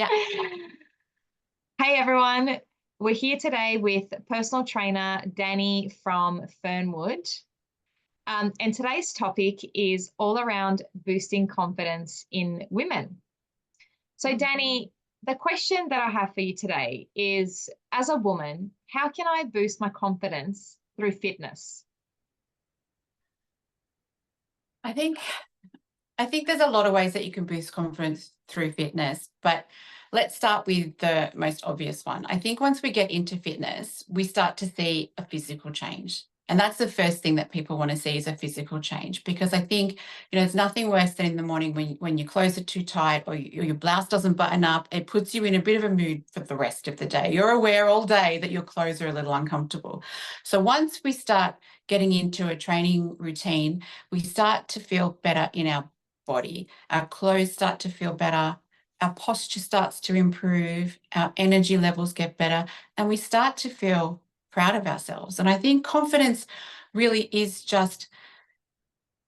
Yeah. Hey everyone, we're here today with personal trainer Danni from Fernwood. And today's topic is all around boosting confidence in women. So, Danni, the question that I have for you today is, as a woman, how can I boost my confidence through fitness? I think I think there's a lot of ways that you can boost confidence through fitness, but let's start with the most obvious one. I think once we get into fitness, we start to see a physical change. And that's the first thing that people want to see is a physical change, because I think, there's nothing worse than in the morning when your clothes are too tight or your blouse doesn't button up. It puts you in a bit of a mood for the rest of the day. You're aware all day that your clothes are a little uncomfortable. So once we start getting into a training routine, we start to feel better in our body. Our clothes start to feel better. Our posture starts to improve. Our energy levels get better. And we start to feel proud of ourselves. And I think confidence really is just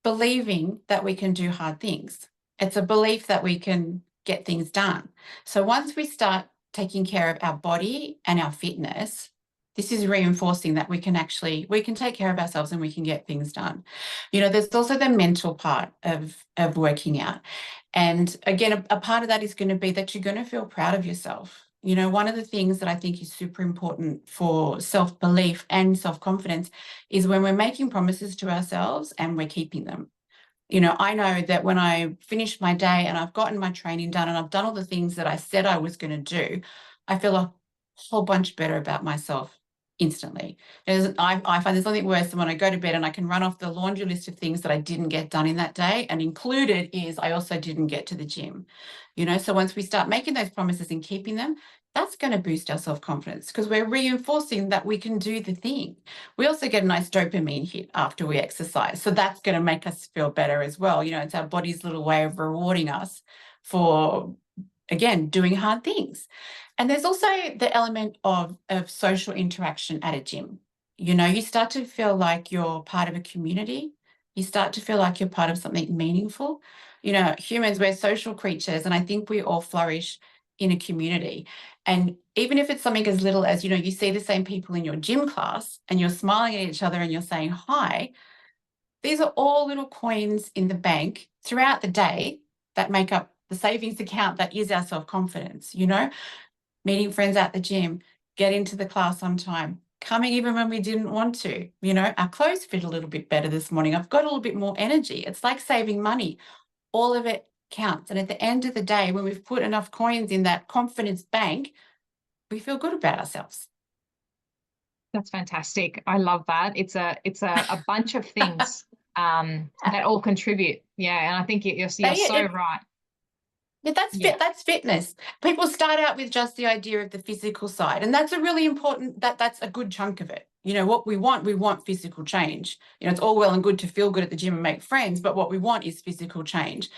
believing that we can do hard things. It's a belief that we can get things done. So once we start taking care of our body and our fitness, this is reinforcing that we can take care of ourselves and we can get things done. There's also the mental part of working out. And again, a part of that is going to be that you're going to feel proud of yourself. One of the things that I think is super important for self-belief and self-confidence is when we're making promises to ourselves and we're keeping them. I know that when I finish my day and I've gotten my training done and I've done all the things that I said I was going to do, I feel a whole bunch better about myself instantly. I find there's nothing worse than when I go to bed and I can run off the laundry list of things that I didn't get done in that day, and included is I also didn't get to the gym. So once we start making those promises and keeping them, that's going to boost our self-confidence because we're reinforcing that we can do the thing. We also get a nice dopamine hit after we exercise. So that's going to make us feel better as well. It's our body's little way of rewarding us for, again, doing hard things. And there's also the element of social interaction at a gym. You start to feel like you're part of a community. You start to feel like you're part of something meaningful. Humans, we're social creatures, and I think we all flourish in a community. And even if it's something as little as, you see the same people in your gym class and you're smiling at each other and you're saying hi, these are all little coins in the bank throughout the day that make up the savings account that is our self-confidence. Meeting friends at the gym, getting to the class on time, coming even when we didn't want to. Our clothes fit a little bit better this morning. I've got a little bit more energy. It's like saving money. All of it counts. And at the end of the day, when we've put enough coins in that confidence bank, we feel good about ourselves. That's fantastic. I love that. It's a bunch of things that all contribute. Yeah, and I think you're so right. Yeah, Yeah. that's fitness. People start out with just the idea of the physical side, and that's a really important, that's a good chunk of it. What we want physical change. It's all well and good to feel good at the gym and make friends, but what we want is physical change.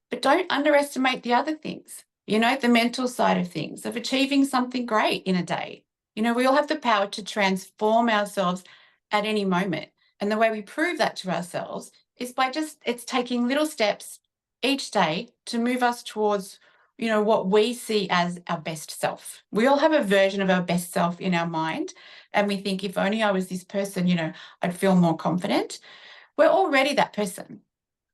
But don't underestimate the other things, the mental side of things, of achieving something great in a day. We all have the power to transform ourselves at any moment. And the way we prove that to ourselves is by it's taking little steps each day to move us towards, what we see as our best self. We all have a version of our best self in our mind. And we think, if only I was this person, I'd feel more confident. We're already that person.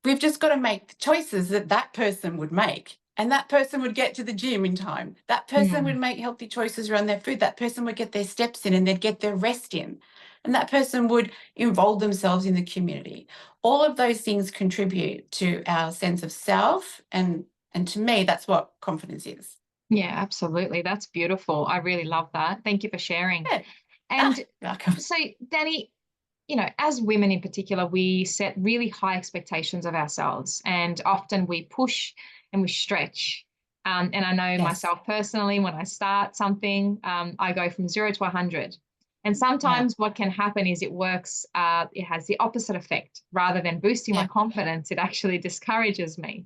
We've just got to make choices that person would make. And that person would get to the gym in time. That person would make healthy choices around their food. That person would get their steps in and they'd get their rest in. And that person would involve themselves in the community. All of those things contribute to our sense of self. And to me, that's what confidence is. Yeah, absolutely. That's beautiful. I really love that. Thank you for sharing. Yeah. And Welcome. so, Danni, as women in particular, we set really high expectations of ourselves, and often we push and we stretch. And I know Yes. myself personally, when I start something, I go from 0 to 100. And Yeah. sometimes what can happen is it has the opposite effect. Rather than boosting my Yeah. confidence, it actually discourages me.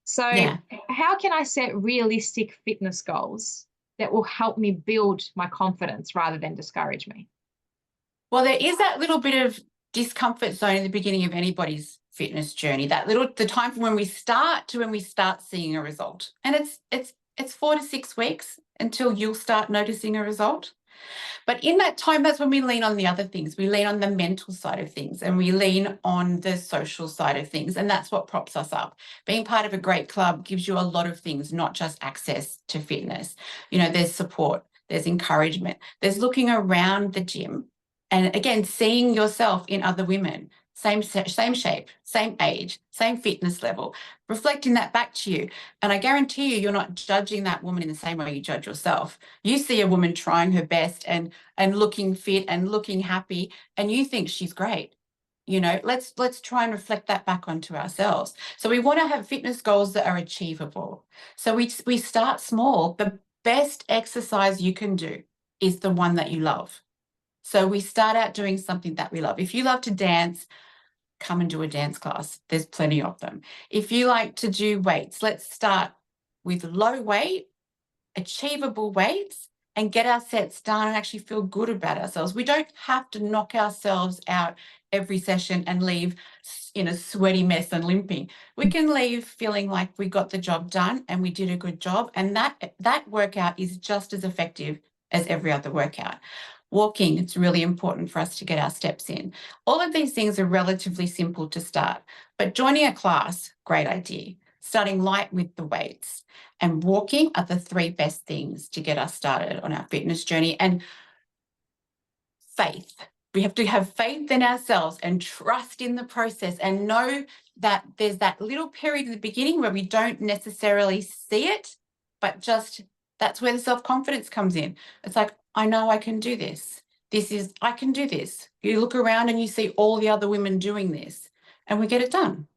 So, Yeah. how can I set realistic fitness goals that will help me build my confidence rather than discourage me? Well, there is that little bit of discomfort zone in the beginning of anybody's fitness journey, the time from when we start to when we start seeing a result. And it's it's 4 to 6 weeks until you'll start noticing a result. But in that time, that's when we lean on the other things. We lean on the mental side of things, and we lean on the social side of things. And that's what props us up. Being part of a great club gives you a lot of things, not just access to fitness. There's support, there's encouragement, there's looking around the gym and, again, seeing yourself in other women, same shape, same age, same fitness level, reflecting that back to you. And I guarantee you're not judging that woman in the same way you judge yourself. You see a woman trying her best and looking fit and looking happy, and you think she's great. Let's try and reflect that back onto ourselves. So we want to have fitness goals that are achievable. So we start small. The best exercise you can do is the one that you love. So we start out doing something that we love. If you love to dance, come and do a dance class. There's plenty of them. If you like to do weights, let's start with low weight, achievable weights, and get our sets done and actually feel good about ourselves. We don't have to knock ourselves out every session and leave in a sweaty mess and limping. We can leave feeling like we got the job done and we did a good job. And that workout is just as effective as every other workout. Walking, it's really important for us to get our steps in. All of these things are relatively simple to start, but joining a class, great idea. Starting light with the weights and walking are the 3 best things to get us started on our fitness journey. And faith. We have to have faith in ourselves and trust in the process and know that there's that little period at the beginning where we don't necessarily see it, but just that's where the self-confidence comes in. It's like, I know I can do this. I can do this. You look around and you see all the other women doing this, and we get it done.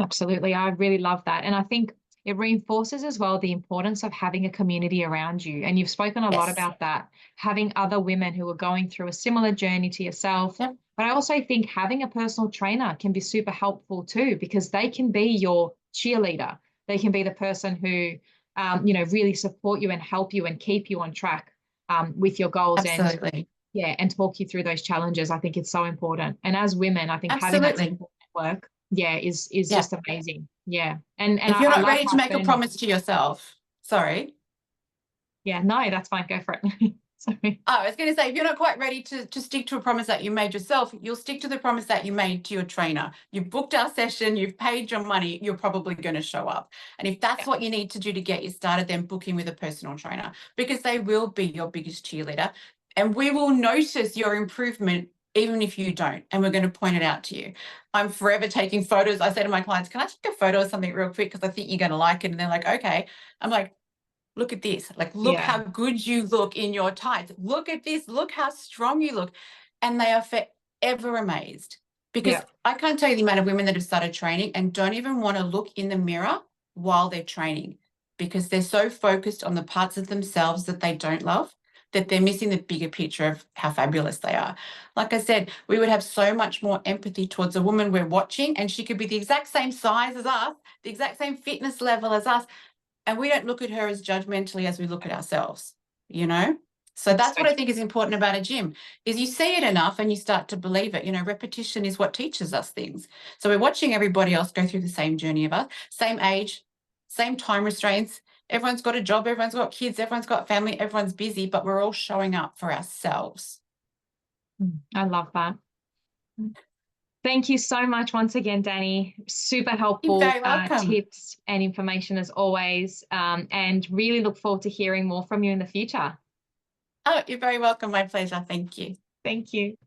Absolutely. I really love that. And I think it reinforces as well the importance of having a community around you. And you've spoken a lot Yes. about that, having other women who are going through a similar journey to yourself. Yep. But I also think having a personal trainer can be super helpful too, because they can be your cheerleader. They can be the person who, really support you and help you and keep you on track with your goals Absolutely. and talk you through those challenges. I think it's so important. And as women, I think having that Absolutely. support network, is Yeah. just amazing. Yeah. And If you're I not love ready to how make a promise to yourself, sorry. yeah, no, that's fine. Go for it. Sorry. Oh, I was going to say, if you're not quite ready to stick to a promise that you made yourself, you'll stick to the promise that you made to your trainer. You've booked our session, you've paid your money, you're probably going to show up. And if that's what you need to do to get you started, then book in with a personal trainer, because they will be your biggest cheerleader. And we will notice your improvement even if you don't. And we're going to point it out to you. I'm forever taking photos. I say to my clients, can I take a photo of something real quick? Because I think you're going to like it. And they're like, okay. I'm like, look at this. Like, look Yeah. how good you look in your tights. Look at this. Look how strong you look. And they are forever amazed, because I can't tell you the amount of women that have started training and don't even want to look in the mirror while they're training, because they're so focused on the parts of themselves that they don't love that they're missing the bigger picture of how fabulous they are. Like I said, we would have so much more empathy towards a woman we're watching, and she could be the exact same size as us, the exact same fitness level as us, and we don't look at her as judgmentally as we look at ourselves, So that's what I think is important about a gym, is you see it enough and you start to believe it. Repetition is what teaches us things. So we're watching everybody else go through the same journey of us, same age, same time restraints. Everyone's got a job, everyone's got kids, everyone's got family, everyone's busy, but we're all showing up for ourselves. I love that. Thank you so much once again, Danni. Super You're helpful very welcome. tips and information as always, and really look forward to hearing more from you in the future. Oh, you're very welcome. My pleasure. Thank you. Thank you.